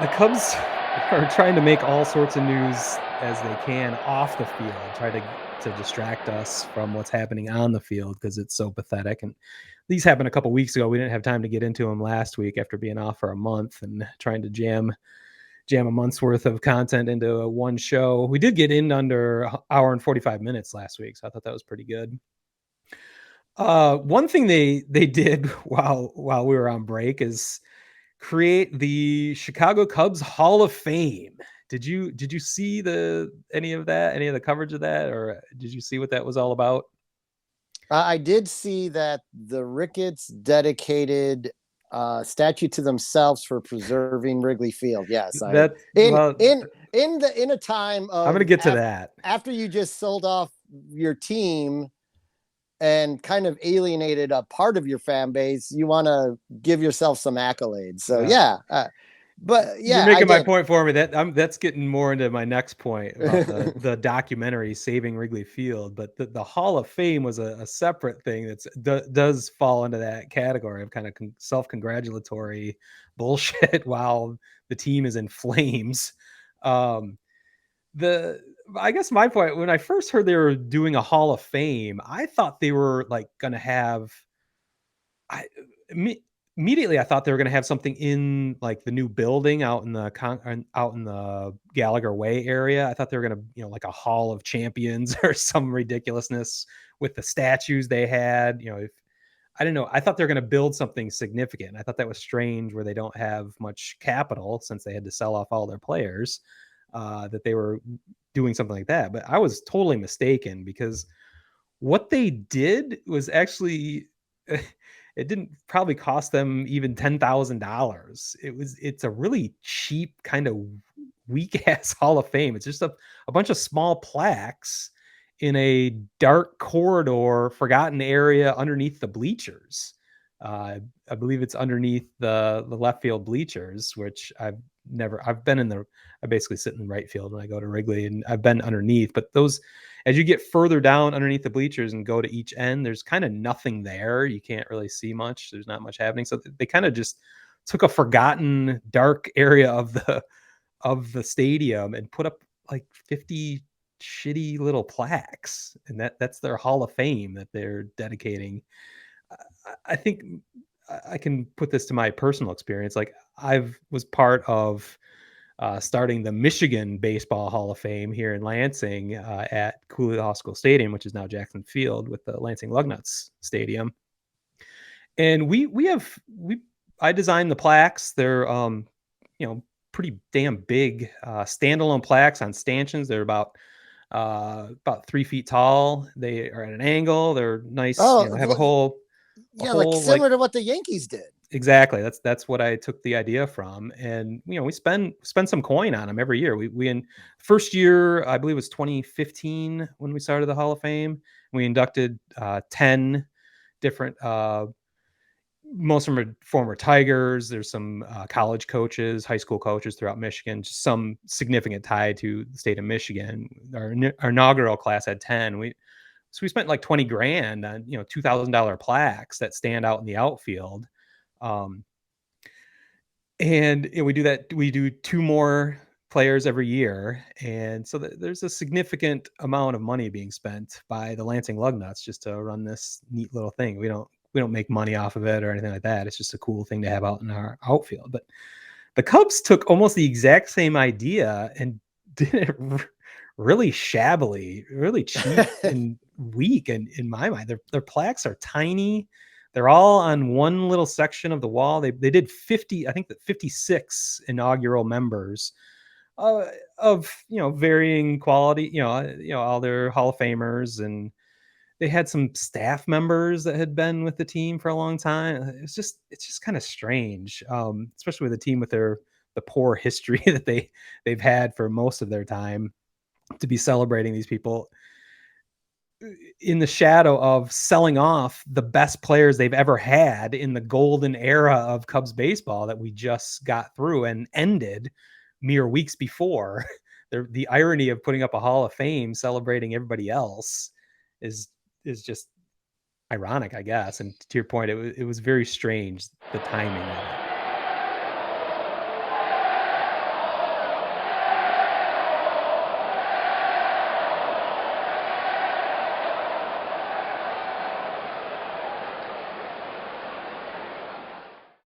The Cubs are trying to make all sorts of news as they can off the field, try to distract us from what's happening on the field because it's so pathetic. And these happened a couple weeks ago. We didn't have time to get into them last week after being off for a month and trying to jam a month's worth of content into one show. We did get in under an hour and 45 minutes last week, so I thought that was pretty good. One thing they did while we were on break is create the Chicago Cubs Hall of Fame. Did you see any of that, any of the coverage of that, or did you see what that was all about? I did see that the Ricketts dedicated statue to themselves for preserving Wrigley Field. Yes, I That in well, in in a time I'm gonna of get to that. after you just sold off your team and kind of alienated a part of your fan base, you want to give yourself some accolades. So Uh, yeah, but you're yeah, I making my did. point for me. That's getting more into my next point about the documentary Saving Wrigley Field. But the Hall of Fame was a separate thing does fall into that category of kind of self congratulatory bullshit while the team is in flames. Um, the I guess my point, when I first heard they were doing a Hall of Fame, I thought they were like going to have I me immediately I thought they were gonna have something in, like, the new building out in out in the Gallagher Way area. I thought they were gonna, like a Hall of Champions or some ridiculousness with the statues they had, if I didn't know. I thought they were gonna build something significant. I thought that was strange where they don't have much capital since they had to sell off all their players, that they were doing something like that, but I was totally mistaken because what they did was actually it didn't probably cost them even $10,000. It's a really cheap kind of weak ass Hall of Fame. It's just a bunch of small plaques in a dark corridor, forgotten area underneath the bleachers. I believe it's underneath the left field bleachers, which I've been in I basically sit in right field when I go to Wrigley, and I've been underneath, but those, as you get further down underneath the bleachers and go to each end, there's kind of nothing there. You can't really see much. There's not much happening. So they kind of just took a forgotten dark area of the stadium and put up like 50 shitty little plaques, and that's their Hall of Fame that they're dedicating. I think I can put this to my personal experience. Like, I've was part of starting the Michigan Baseball Hall of Fame here in Lansing, at Cooley Law School Stadium, which is now Jackson Field with the Lansing Lugnuts Stadium. And we I designed the plaques. They're pretty damn big, standalone plaques on stanchions. They're about 3 feet tall. They are at an angle. They're nice. Oh, Have a yeah, like whole like similar to what the Yankees did. exactly. That's what I took the idea from, and we spend some coin on them every year. We in first year, I believe, it was 2015 when we started the Hall of Fame. We inducted 10 different. Most of them are former Tigers. There's some college coaches, high school coaches throughout Michigan. Just some significant tie to the state of Michigan. Our inaugural class had 10. We spent like 20 grand on $2,000 plaques that stand out in the outfield. Um, and we do that. We do two more players every year, and so there's a significant amount of money being spent by the Lansing Lugnuts just to run this neat little thing. We don't make money off of it or anything like that. It's just a cool thing to have out in our outfield. But the Cubs took almost the exact same idea and did it really shabbily, really cheap and weak. And in my mind, their plaques are tiny. They're all on one little section of the wall. They did 50, I think that 56 inaugural members, of varying quality. All their Hall of Famers, and they had some staff members that had been with the team for a long time. It's just kind of strange, especially with a team with the poor history that they've had for most of their time, to be celebrating these people in the shadow of selling off the best players they've ever had in the golden era of Cubs baseball that we just got through and ended mere weeks before. The irony of putting up a Hall of Fame celebrating everybody else is just ironic, I guess. And to your point, it was very strange, the timing of it.